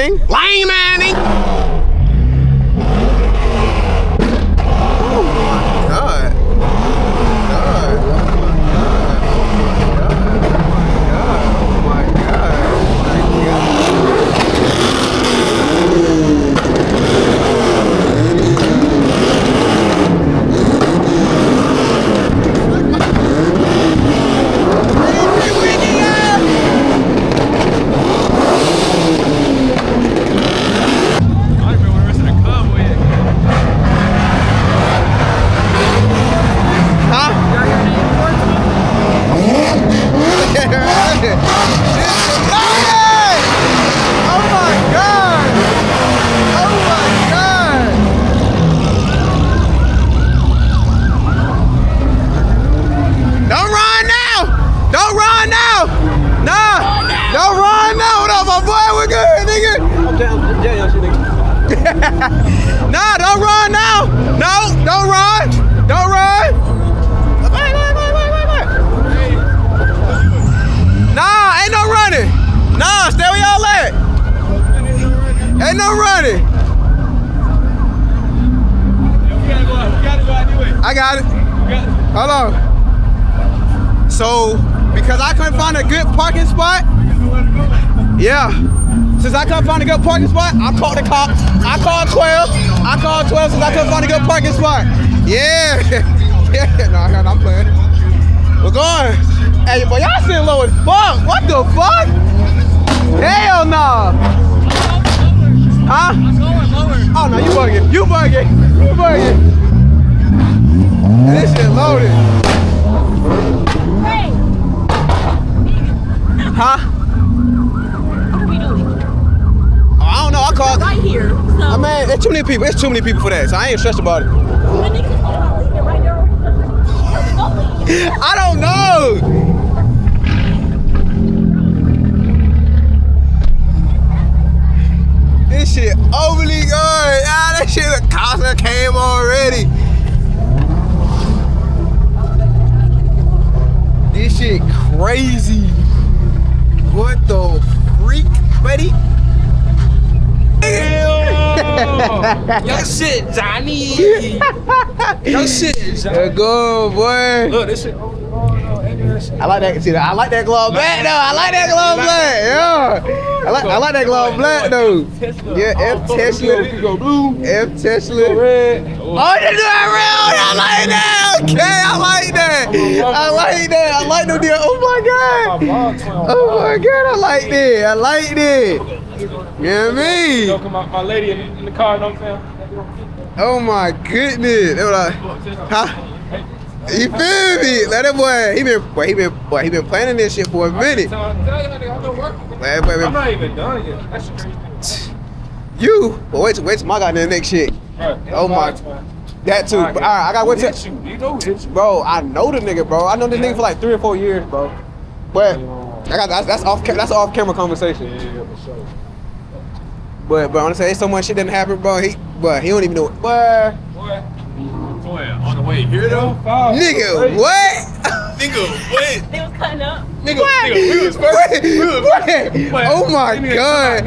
Manning. Lane Manning. Oh my God. Nah, don't run now. No, don't run. Don't run. Wait. Nah, ain't no running. Nah, stay where y'all at. Ain't no running. I got it. Hold on. So, because I couldn't find a good parking spot, yeah. Since I couldn't find a good parking spot, I called the cops. I called 12 since I couldn't find a good parking spot. Yeah. Yeah, no, I'm playing. We're going. Hey, boy, y'all sitting low as fuck. What the fuck? Hell no. Huh? I'm going lower. Oh, no, you bugging. You bugging. You bugging. This shit loaded. Hey. Huh? I don't know. I called right here. So. I mean, there's too many people. It's too many people for that, so I ain't stressed about it. I don't know. This shit overly good. Ah, that shit, the Casa came already. This shit crazy. What the freak, buddy? Your shit, Johnny. Your shit, Johnny. Good boy. Look, this shit. I like that. See, I like that glove black though. I like that glove black. Yeah. I like that glove black though. Yeah, F Tesla. F Tesla. Oh, you do that real? I like that. Okay, I like that. I like that. I like the deal. Oh my God. Oh my God. I like that. I like that. You know what I mean? My lady in the car, know what I'm saying? Oh my goodness. They were like, huh? You feel me? Let that boy, he been planning this shit for a minute. I'm not even done yet. That's crazy. You? Well, wait till my goddamn next shit. Oh my. That too. But, all right, I got wait till. You know who hit you? Bro, I know the nigga, bro. I know this nigga for like 3 or 4 years, bro. But I got that's off camera conversation. Yeah, for sure. But honestly, there's so much shit didn't happen, bro. He don't even know it. Boy, on the way here though? Nigga, what? Nigga, what? They was cutting up. Nigga, we was first. Wait. Oh my God.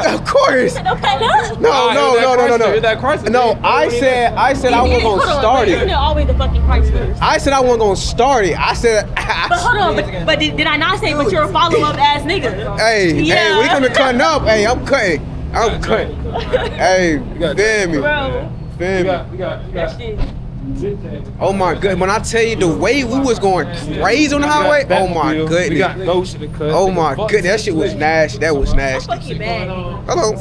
Of course. They don't cut up. No. Is that Chrysler? No, I said I wasn't gonna start Isn't it. it always the fucking Chrysler? I said I wasn't gonna start it. I said. But hold on, but did I not say, but you're a follow-up ass nigga? Hey, when you come to cutting up, hey, I'm cutting. Hey, damn me. Bro, We got that shit. Oh my goodness, when I tell you the way we was going crazy on the highway, oh my goodness. We got ghosts in the cut. Oh my goodness, that shit was nasty. That was nasty. Fuck you, man. Hello.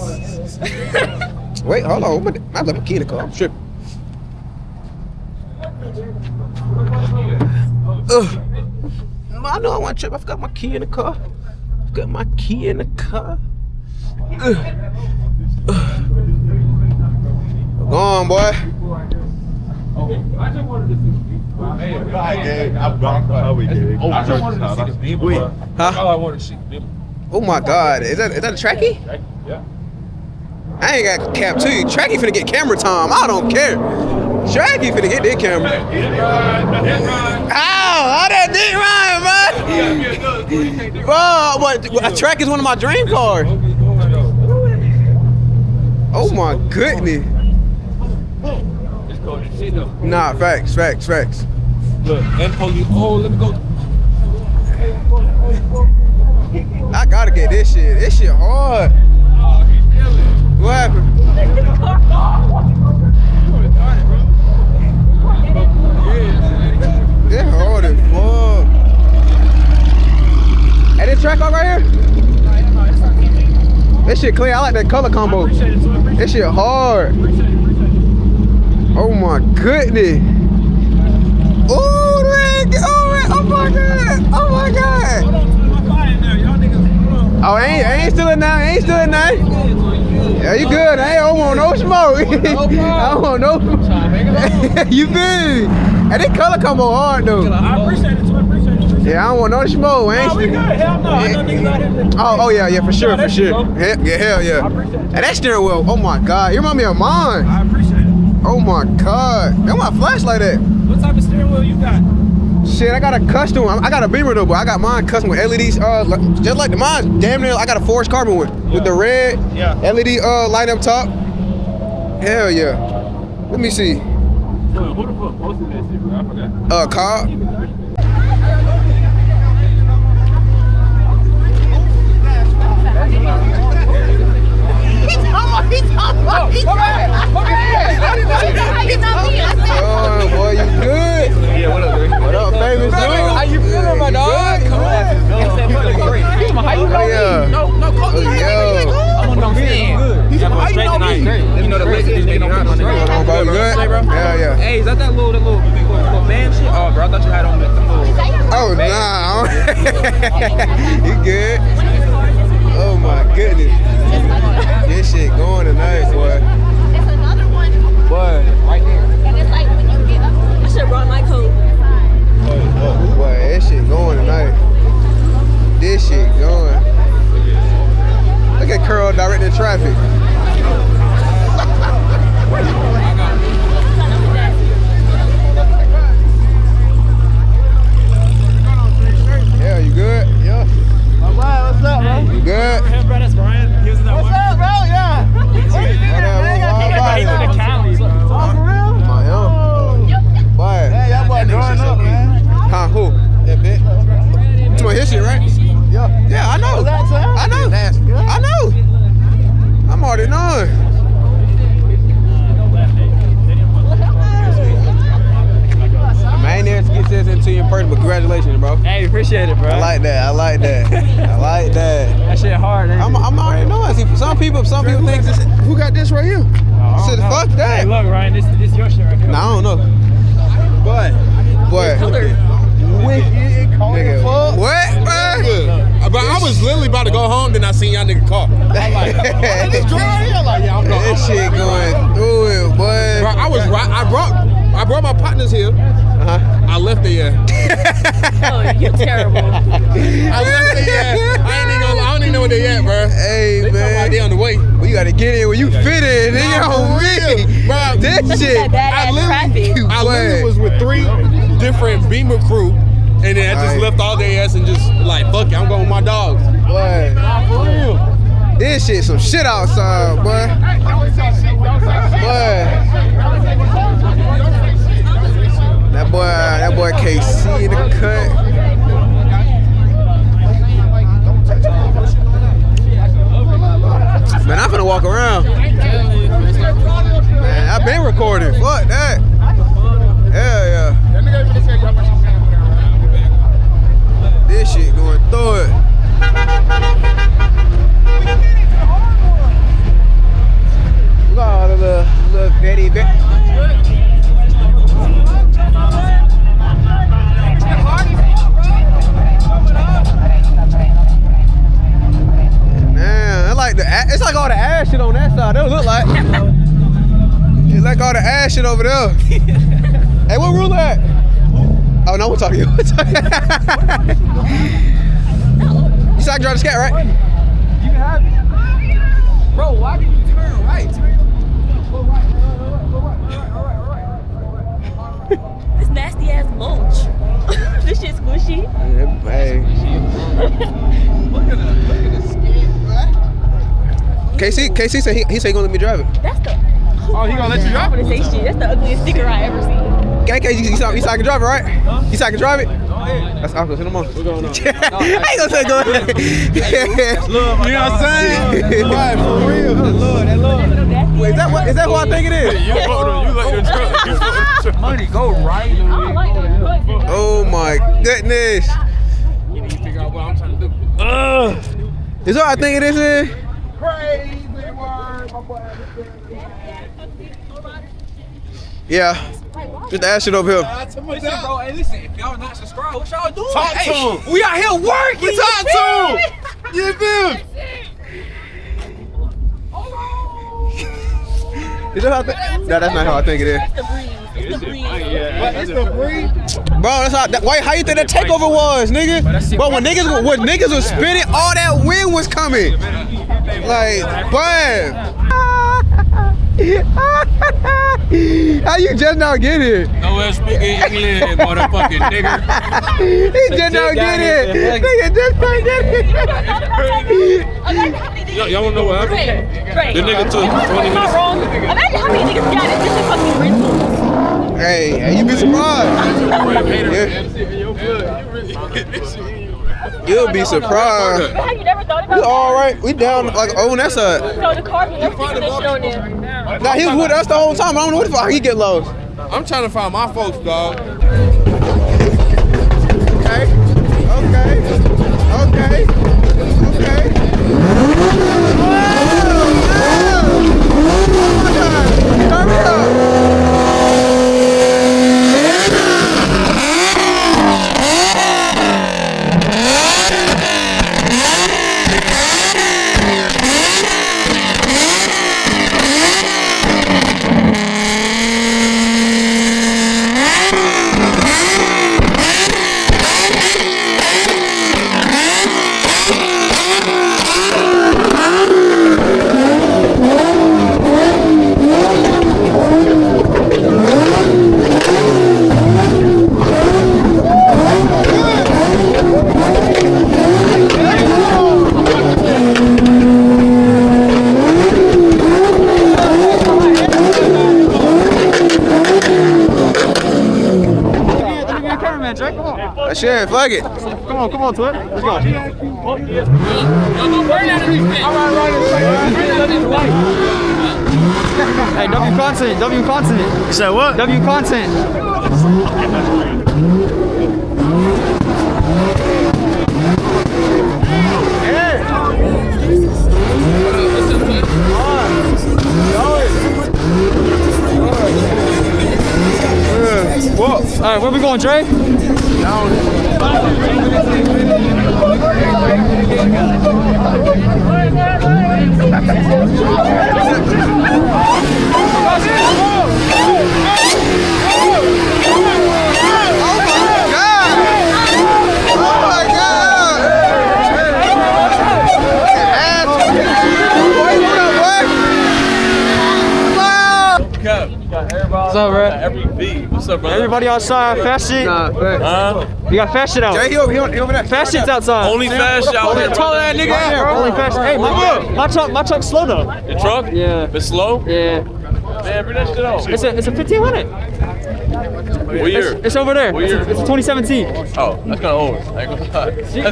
Wait, hold on. I left my key in the car. I'm tripping. I know I want to trip. I forgot my key in the car. Go on, boy. I just wanted to see the beamer. Huh? All I wanted to see the beamer. Oh my God, is that a trackie? Yeah. I ain't got cap to you. Trackie finna get camera time. I don't care. Trackie finna get that camera. Ow, that dick ride, bro. Bro, what? A track is one of my dream cars. Oh my goodness. Let's go to shit though. Nah, facts. Look, and police. Oh, let me go. I gotta get this shit. This shit hard. Oh, he feeling. What happened? This hard as fuck. Hey, this track off right here? This shit clean. I like that color combo. This shit hard. Oh my goodness. Oh my god. Oh my god. Oh, I ain't still in now. Yeah, you good. I don't want no smoke. I don't want no smoke. You good. And this color combo hard though. I appreciate it. Yeah, I don't want no smoke. No, we good. Hell no. I know niggas out here. Oh yeah, for sure. That shit, bro. Hell yeah. I appreciate it. And that steering wheel, oh my god, you remind me of mine. I appreciate it. Oh my god. That my flashlight at. What type of steering wheel you got? Shit, I got a custom one. I got a Beamer though, but I got mine custom with LEDs. Just like the mine, damn near. I got a forged carbon one with the red LED light up top. Hell yeah. Let me see. Who the fuck posted that shit, bro? I forgot. Cobb. Oh boy, you good? Yeah, what up, dude? What up, famous dude? How you feeling, my dog? Come on. How you know me? No, call me. Yo. I'm on the field. He's how you know me? You know the legend is making on my nigga. Bro, you good? Yeah. Hey, is that little man shit? Oh, bro, I thought you had on the little. Oh, nah. You good? Oh my goodness. This shit going tonight, boy. It's another one. Boy. Right there. And it's like when you get up. I should have brought my coat. Boy, this shit going tonight. This shit going. Look at Curl directing traffic. Yeah, you good? Yeah. Alright, what's up, bro? You good? Hey, bro, that's Brian. He was in that What's up, bro? Yeah. Boy. Hey, y'all boy growing up, man. Huh, who? That bitch. You want his shit, right? Yeah. Yeah, I know. What's up, I know. That's good. I know. I'm already knowing. I ain't there to get this into you in person, but congratulations, bro. Hey, appreciate it, bro. I like that. That shit hard, ain't I'm already knowing. See, some people think this. Who got this right here? Shit, fuck that. Hey, look, Ryan, this your shit right here. Nah, I don't know. Boy. Wicked, Nigga, fuck. what, bro? But I was literally about to go home, then I seen y'all nigga car. I'm like, This joint right here, like, yeah, I'm going. This shit going through it, boy. bro, I was right. I brought my partners here. I left there. Oh, you terrible. I left there. I don't even know where they at, bro. Hey, They talking about man. they on the way. We gotta get in where you fit in. Nigga, Nah, on for me. real, bro. This shit. That badass traffic. I literally was with 3 different Beamer crew, and then I just Right. left all their ass and just like, fuck it, I'm going with my dogs. Boy. For real. This shit some shit outside, boy. Boy. That boy KC in the cut. Man, I'm finna walk around. Man, I've been recording. Fuck that. Hell yeah. This shit going through it. We got all the little Betty. Man, I like it's like all the ass shit on that side. That look like. It's like all the ass shit over there. Hey, what rule at? Oh no, we're talking. You said I can drive the scat, right? You can have it. Bro, why did you turn right? This nasty ass mulch. This shit squishy. Hey. Look at the skin, bro. KC said he said he gonna let me drive it. That's the. Oh, he gonna let you drive I'm it? gonna say shit. That's the ugliest sticker I ever seen. KK, you saw I can drive it, right? You saw I can drive it? That's awesome. Send him on. We're going on. I ain't gonna say go ahead. You know what I'm saying? Right, for real. That's love. Wait, is that what I think it is? You let your truck. Money go right. I don't like that. Oh my goodness. You need to figure out what I'm trying to do. Is what I think it is? Crazy word, my boy. Yeah. Just ass shit over here. Listen, bro. Hey, listen. If y'all not subscribed, what y'all doing? Talk to him. We out here working. Talk to him. You feel me? Is that how I think? No, that's not how I think it is. It's the breeze. It's the breeze. It's the breeze. Bro, that's how how you think that takeover was, nigga? But when niggas was spinning, all that wind was coming. Like, bam. How you just now get it? No one speaking English, motherfucking nigga. He just now get it. Nigga just now get it. Y'all wanna know what happened? Right. The nigga took 20 Am I minutes. wrong? Imagine how many niggas got it just to fucking rentals. Hey, you be surprised. You'll be surprised. How you never thought We about all right. We down like on that side. that? So the car was just sticking that shit on there. Nah, he was with us the whole time. I don't know what the fuck he get lost. I'm trying to find my folks, dog. Okay. Hurry up. Shit, fuck it. Come on, Twit. Let's go. Hey, W content. You said what? W content. All right, where we going, Dre? What's up, bro? What's up, brother? Everybody outside, fast shit. Nah, facts. We got fast shit out. Jay, he over there. Fast shit's outside. Only fast out there. Tall that nigga out, bro. Only fast. Hey, my truck's slow though. Your truck? Yeah. It's slow? Yeah. Man, bring that shit out. It's a 1500. What year? It's over there. What year? It's a 2017. Oh, that's kind of old. I ain't gonna lie.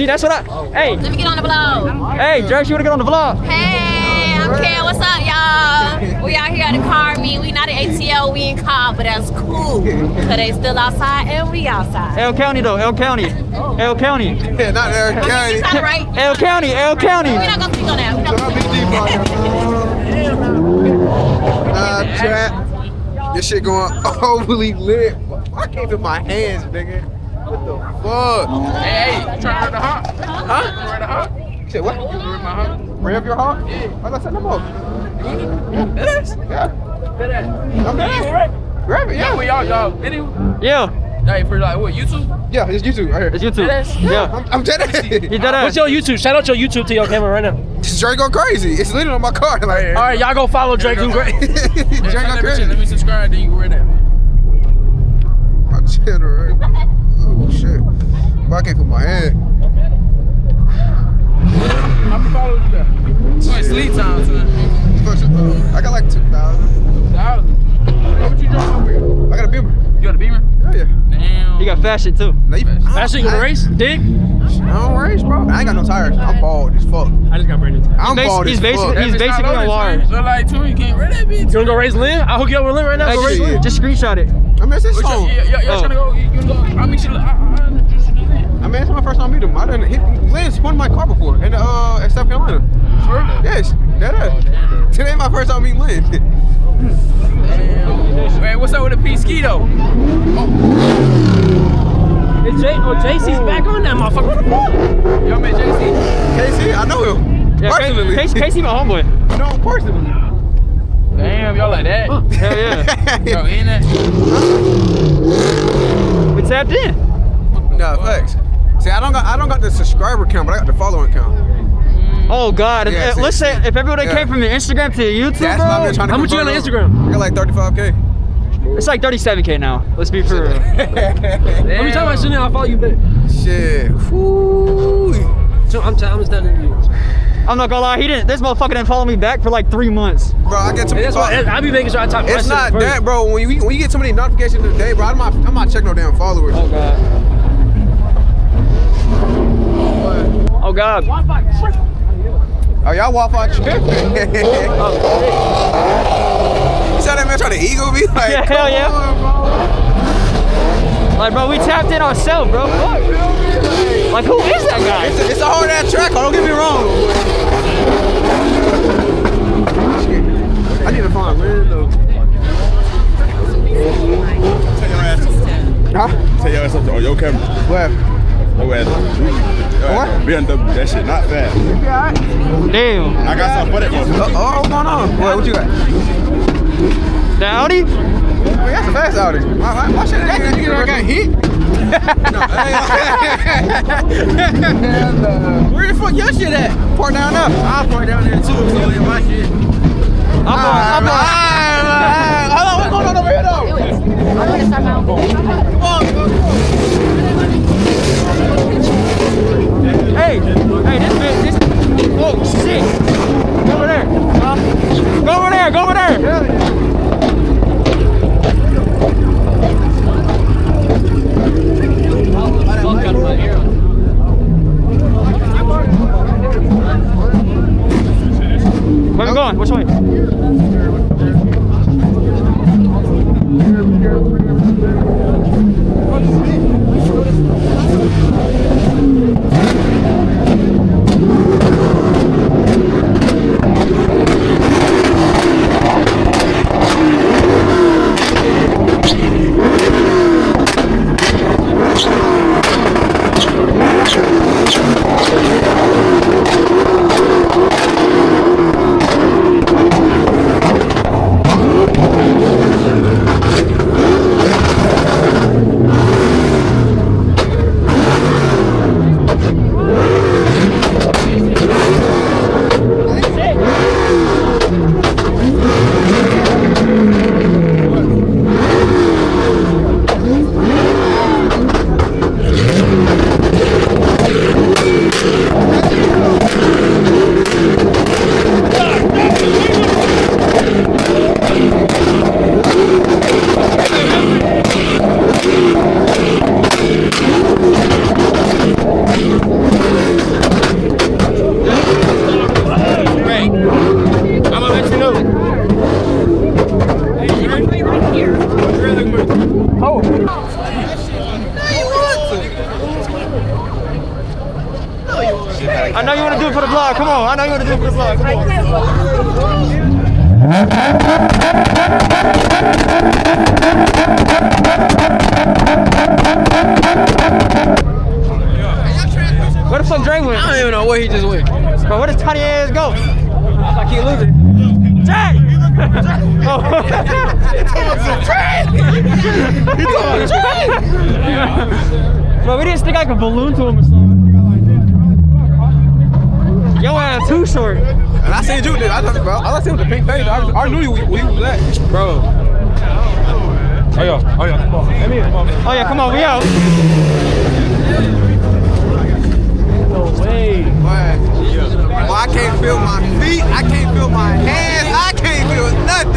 That's what I. Hey, Let me get on the vlog. hey, Drake, you wanna get on the vlog? Hey, I'm Ken. What's up, y'all? We out here at the car meet. We not at ATL, we in car, but that's cool. Cause they still outside and we outside. L County though, L County. L County. Yeah, not there. You sound right. L County, L County. We're not gonna speak on that. We're not gonna Nah, chat. This shit going overly lit. I can't feel my hands, nigga. What the fuck? Hey, you trying to run the hop? Huh? Run the hop? Shit, what? You run my hop? Rev your heart? Yeah. I got set them up. Yeah. I'm dead. Grab it, yeah. We y'all video? Yeah, Hey, for like what, YouTube? Yeah, it's YouTube right here. it's YouTube. Yeah. I'm dead. You dead ass. What's your YouTube? Shout out your YouTube to your camera right now. Drake go crazy. It's literally on my car. Like, All right, y'all go follow Drake. Do great. Drake go crazy. Let me subscribe, then you can wear that. My channel, right? Oh shit. But I can't put my hand. How many followers you got? Oh, it's sleep time. 2,000. What you driving over here? I got a Beamer. You got a Beamer? Yeah. Damn. You got fast shit too. Now you, That shit gonna race? Dick? I don't race, bro. I ain't got no tires. I'm bald as fuck. I just got brand new tires. I'm bald as fuck. He's basically on wire. So like, too, you can't ride that bitch. You wanna go race Lynn? I'll hook you up with Lynn right now. Hey, Go race shit. Lynn. just screenshot it. I mean, it's his Y'all phone. trying to go? You wanna go? I'll meet you. I'll introduce you to Lynn. I mean, it's my first time meeting him. I done hit Lynn spun my car before in South Carolina. Sure. Yes, that is. Today my first time meeting Lynn. Hey, what's up with the P-Ski though? JC's back on that motherfucker. What the fuck? Y'all met JC? KC, I know him. Yeah, Personally. Casey, my homeboy. You know him personally. Damn, y'all like that? Hell yeah. Yo, ain't that? We tapped in. No, facts. See, I don't got the subscriber count, but I got the following count. Oh God! Yeah, Let's say if everybody came from your Instagram to your YouTube, That's why I've bro, been trying to How much you on convert Instagram? over. I got like 35K. it's like 37K now. Let's be for real. Let me tell my shit now. I'll follow you back. Shit. Woo. So I'm standing you. I'm not gonna lie, this motherfucker didn't follow me back for like 3 months. Bro, I get too many. That's why I be making sure I talk. It's not that, bro. When you get too many notifications in a day, bro, I'm not checking no damn followers. Oh God. Oh God. Oh, y'all Wi-Fi tripping. You saw that man trying to eagle me? Like, Yeah, hell yeah. on, bro. Like, bro, we tapped in ourselves, bro. Fuck. Like, who is that guy? It's a hard ass track. Don't get me wrong. I need to find Lynn though. Take your ass up. Huh? Take your ass up on your camera. What? Your ass. What? BMW, that shit not fast. Damn. I got something for that motherfucker. What's going on? What you got? The Audi? I mean, that's a fast Audi. Why should I got hit? Where the fuck your shit at? Park down there. I'll park down there too, so it's my shit. Hold on, what's going on over here though? Hey, this bitch, oh shit. Go over there. Go over there, go over there. Where we going? Which way? I know you want to do it for the vlog. Come on. I know you want to do it for the vlog. Come on. Where the fuck Dre went? I don't even know where he just went. Bro, where does tiny ass go? I keep losing. Jay! Oh. Bro, we didn't stick like a balloon to him or something. Yo ass too short. And I seen you there. I seen with the pink face. I knew you was at. Bro. Oh yeah. Oh yeah, come on, we out. No way. Well, I can't feel my feet. I can't feel my hands. I can't feel nothing.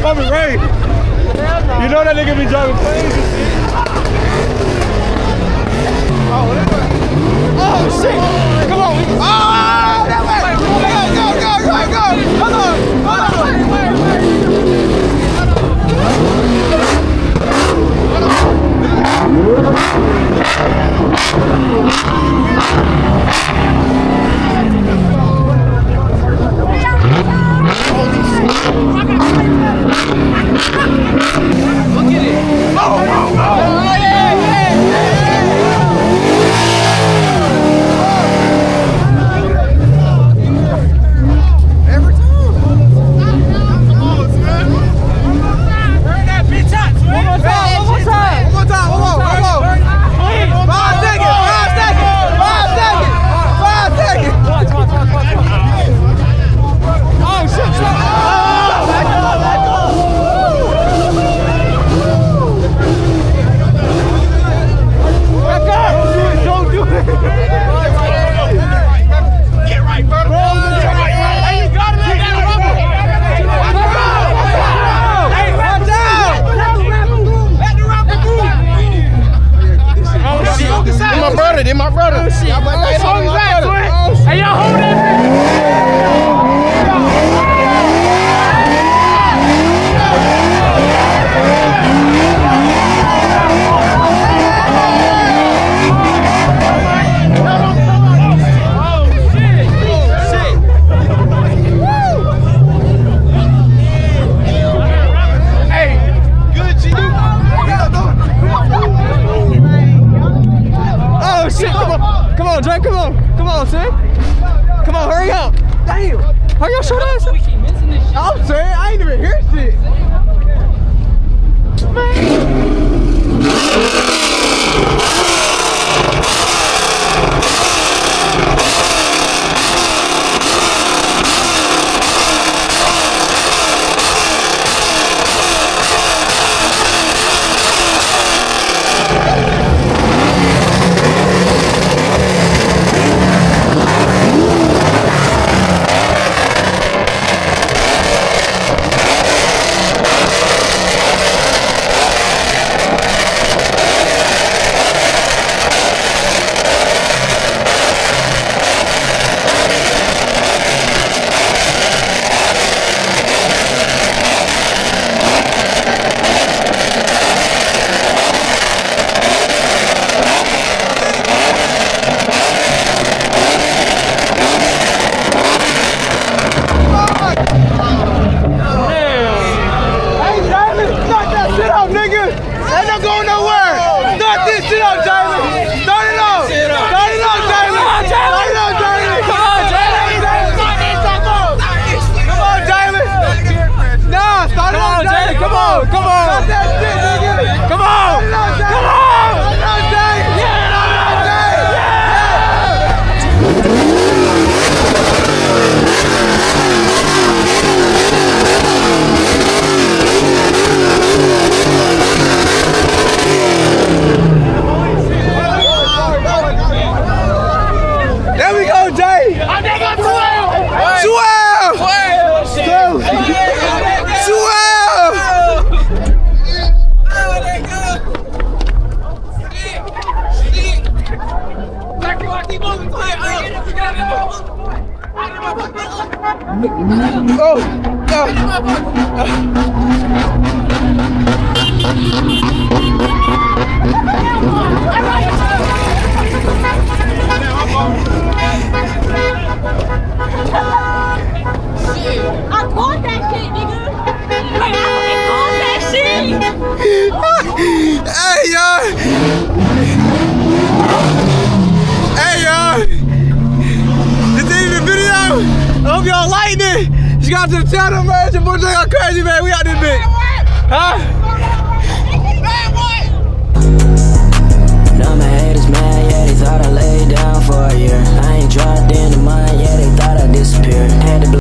pumping rain. You know that nigga be driving planes and shit. Oh shit! Come on! Oh, that way! Go! Hold on! Look at it! Oh, every time. Turn that bitch up, man. One more time. 5 seconds. Oh, shit. Don't do it. Get right, brother. Hey, you got it. Hey, watch out. Let the rapper move. Oh, shit. They my brother. Oh, shit. Hey, y'all hold that. Come on, Drake, come on, son. Come on, hurry up. Damn. Hurry up, short ass. I'm saying, I ain't even hear shit. Subscribe to the channel, man. It's your boy Drake, I'm crazy, man. We out this bitch. Huh?